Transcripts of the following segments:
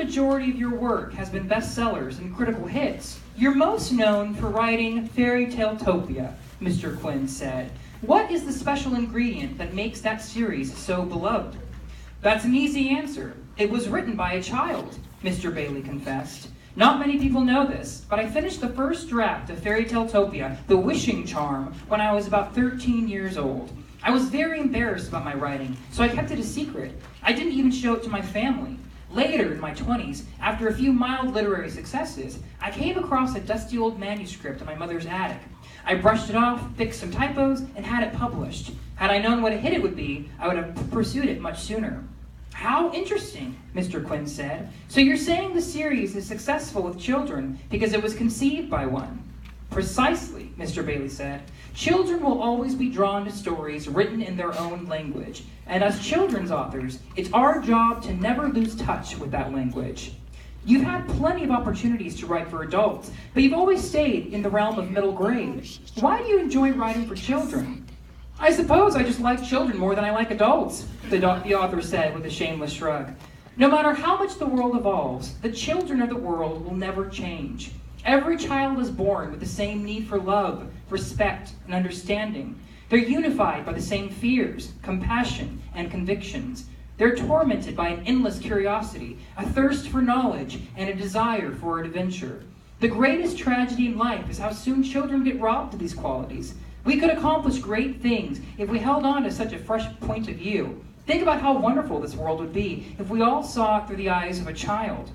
majority of your work has been bestsellers and critical hits, you're most known for writing Fairy Tale-topia, Mr. Quinn said. What is the special ingredient that makes that series so beloved? That's an easy answer. It was written by a child, Mr. Bailey confessed. Not many people know this, but I finished the first draft of Fairy Tale-topia, The Wishing Charm, when I was about 13 years old. I was very embarrassed about my writing, so I kept it a secret. I didn't even show it to my family. Later, in my 20s, after a few mild literary successes, I came across a dusty old manuscript in my mother's attic. I brushed it off, fixed some typos, and had it published. Had I known what a hit it would be, I would have pursued it much sooner. How interesting, Mr. Quinn said. So you're saying the series is successful with children because it was conceived by one? Precisely, Mr. Bailey said. Children will always be drawn to stories written in their own language. And as children's authors, it's our job to never lose touch with that language. You've had plenty of opportunities to write for adults, but you've always stayed in the realm of middle grade. Why do you enjoy writing for children? I suppose I just like children more than I like adults, the author said with a shameless shrug. No matter how much the world evolves, the children of the world will never change. Every child is born with the same need for love, respect, and understanding. They're unified by the same fears, compassion, and convictions. They're tormented by an endless curiosity, a thirst for knowledge, and a desire for adventure. The greatest tragedy in life is how soon children get robbed of these qualities. We could accomplish great things if we held on to such a fresh point of view. Think about how wonderful this world would be if we all saw it through the eyes of a child.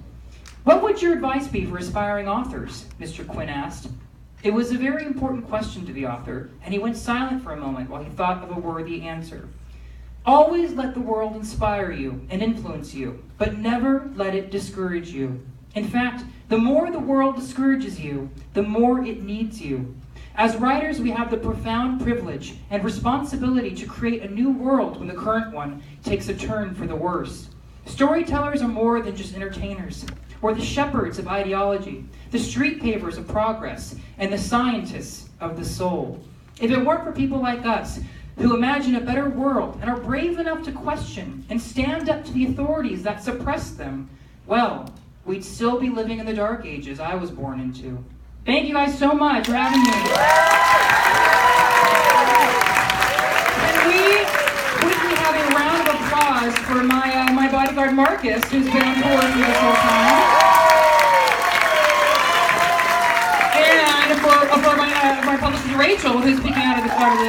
What would your advice be for aspiring authors? Mr. Quinn asked. It was a very important question to the author, and he went silent for a moment while he thought of a worthy answer. Always let the world inspire you and influence you, but never let it discourage you. In fact, the more the world discourages you, the more it needs you. As writers, we have the profound privilege and responsibility to create a new world when the current one takes a turn for the worse. Storytellers are more than just entertainers. We're the shepherds of ideology, the street pavers of progress, and the scientists of the soul. If it weren't for people like us, who imagine a better world and are brave enough to question and stand up to the authorities that suppress them, well, we'd still be living in the dark ages I was born into. Thank you guys so much for having me. Can we quickly have a round of applause for my bodyguard Marcus, who's been on board with me this whole time. And for my publicist Rachel, who's peeking out of the curtain.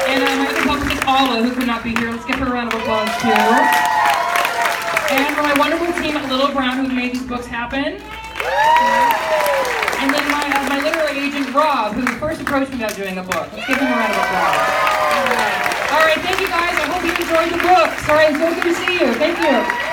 And my other publicist Paula, who could not be here. Let's give her a round of applause too. And for my wonderful team at Little Brown who made these books happen. And then my literary agent Rob, who first approached me about doing a book. Let's give him a round of applause. All right, thank you guys. I hope you enjoyed the books. All right, so good to see you. Thank you.